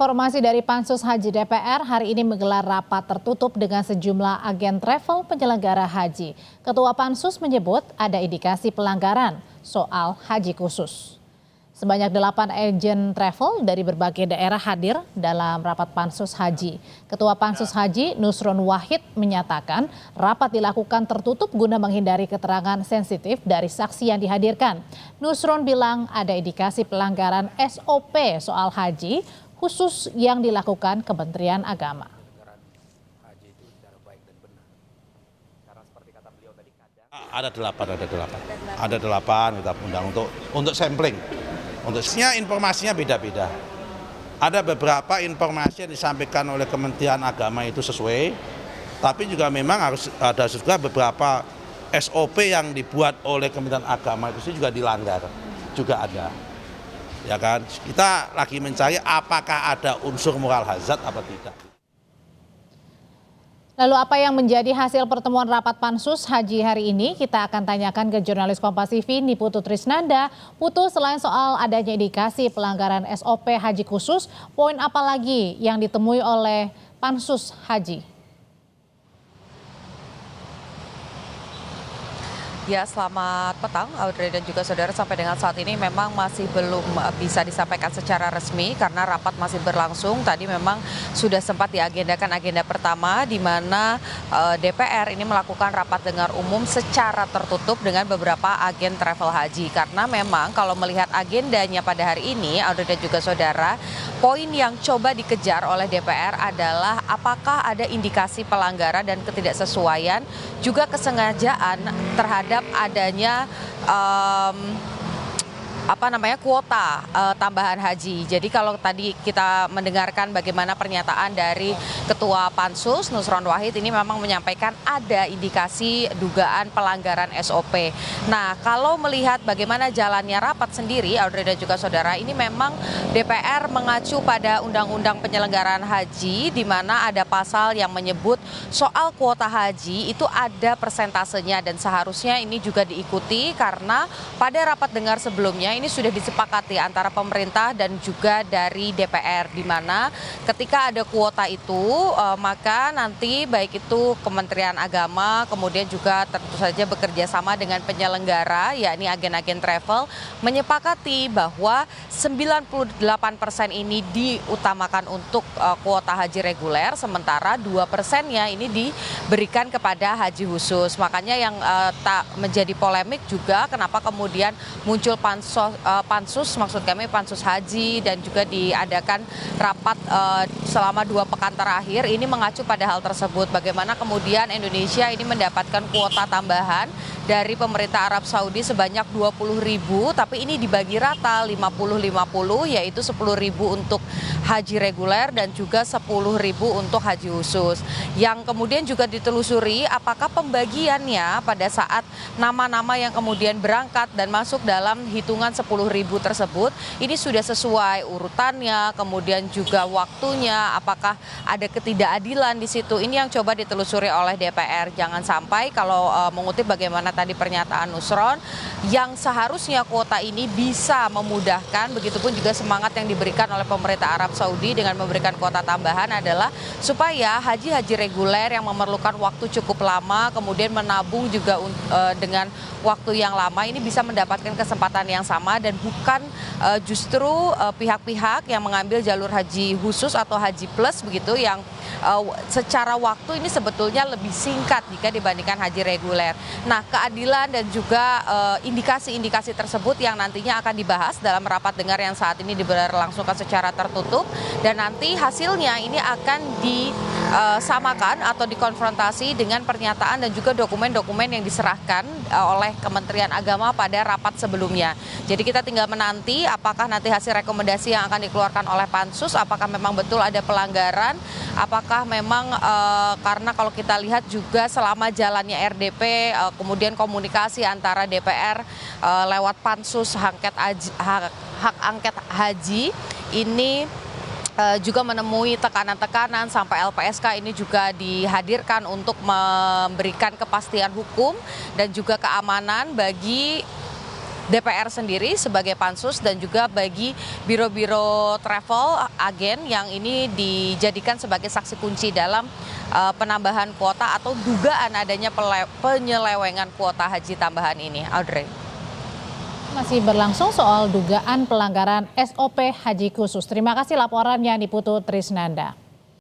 Informasi dari Pansus Haji DPR hari ini menggelar rapat tertutup dengan sejumlah agen travel penyelenggara haji. Ketua Pansus menyebut ada indikasi pelanggaran soal haji khusus. Sebanyak 8 agen travel dari berbagai daerah hadir dalam rapat Pansus Haji. Ketua Pansus Haji Nusron Wahid menyatakan rapat dilakukan tertutup guna menghindari keterangan sensitif dari saksi yang dihadirkan. Nusron bilang ada indikasi pelanggaran SOP soal haji khusus yang dilakukan Kementerian Agama. Ada delapan kita undang untuk sampling. Untuknya informasinya beda-beda. Ada beberapa informasi yang disampaikan oleh Kementerian Agama itu sesuai, tapi juga memang harus ada juga beberapa SOP yang dibuat oleh Kementerian Agama itu juga dilanggar, juga ada. Ya kan, kita lagi mencari apakah ada unsur moral hazard apa tidak. Lalu apa yang menjadi hasil pertemuan rapat Pansus Haji hari ini? Kita akan tanyakan ke jurnalis Kompas TV Niputu Trisnanda. Putu, selain soal adanya indikasi pelanggaran SOP haji khusus, poin apa lagi yang ditemui oleh Pansus Haji? Ya, selamat petang Audrey dan juga saudara. Sampai dengan saat ini memang masih belum bisa disampaikan secara resmi karena rapat masih berlangsung. Tadi memang sudah sempat diagendakan agenda pertama di mana DPR ini melakukan rapat dengar umum secara tertutup dengan beberapa agen travel haji. Karena memang kalau melihat agendanya pada hari ini Audrey dan juga saudara, poin yang coba dikejar oleh DPR adalah apakah ada indikasi pelanggaran dan ketidaksesuaian juga kesengajaan terhadap adanya kuota tambahan haji. Jadi kalau tadi kita mendengarkan bagaimana pernyataan dari Ketua Pansus Nusron Wahid ini memang menyampaikan ada indikasi dugaan pelanggaran SOP. Nah, kalau melihat bagaimana jalannya rapat sendiri, Audrey dan juga saudara, ini memang DPR mengacu pada Undang-Undang Penyelenggaraan Haji di mana ada pasal yang menyebut soal kuota haji itu ada persentasenya dan seharusnya ini juga diikuti karena pada rapat dengar sebelumnya ini sudah disepakati antara pemerintah dan juga dari DPR di mana ketika ada kuota itu maka nanti baik itu Kementerian Agama kemudian juga tentu saja bekerja sama dengan penyelenggara yakni agen-agen travel menyepakati bahwa 98% ini diutamakan untuk kuota haji reguler sementara 2%-nya ini diberikan kepada haji khusus. Makanya yang tak menjadi polemik juga kenapa kemudian muncul Pansus Haji dan juga diadakan rapat selama 2 pekan terakhir ini mengacu pada hal tersebut. Bagaimana kemudian Indonesia ini mendapatkan kuota tambahan dari pemerintah Arab Saudi sebanyak 20.000 tapi ini dibagi rata 50-50 yaitu 10.000 untuk haji reguler dan juga 10.000 untuk haji khusus. Yang kemudian juga ditelusuri apakah pembagiannya pada saat nama-nama yang kemudian berangkat dan masuk dalam hitungan 10.000 tersebut ini sudah sesuai urutannya, kemudian juga waktunya, apakah ada ketidakadilan di situ. Ini yang coba ditelusuri oleh DPR. Jangan sampai kalau mengutip bagaimana tadi pernyataan Nusron, yang seharusnya kuota ini bisa memudahkan, begitupun juga semangat yang diberikan oleh pemerintah Arab Saudi dengan memberikan kuota tambahan adalah supaya haji-haji reguler yang memerlukan waktu cukup lama, kemudian menabung juga dengan waktu yang lama ini bisa mendapatkan kesempatan yang sama dan bukan justru pihak-pihak yang mengambil jalur haji khusus atau haji plus begitu yang secara waktu ini sebetulnya lebih singkat jika dibandingkan haji reguler. Nah, keadilan dan juga indikasi-indikasi tersebut yang nantinya akan dibahas dalam rapat dengar yang saat ini diberlangsungkan secara tertutup dan nanti hasilnya ini akan disamakan atau dikonfrontasi dengan pernyataan dan juga dokumen-dokumen yang diserahkan oleh Kementerian Agama pada rapat sebelumnya. Jadi kita tinggal menanti apakah nanti hasil rekomendasi yang akan dikeluarkan oleh Pansus, apakah memang betul ada pelanggaran, apakah memang karena kalau kita lihat juga selama jalannya RDP, kemudian komunikasi antara DPR lewat Pansus hak angket haji ini juga menemui tekanan-tekanan sampai LPSK ini juga dihadirkan untuk memberikan kepastian hukum dan juga keamanan bagi DPR sendiri sebagai pansus dan juga bagi biro-biro travel agen yang ini dijadikan sebagai saksi kunci dalam penambahan kuota atau dugaan adanya penyelewengan kuota haji tambahan ini. Audrey. Masih berlangsung soal dugaan pelanggaran SOP Haji Khusus. Terima kasih laporannya Niputu Trisnanda.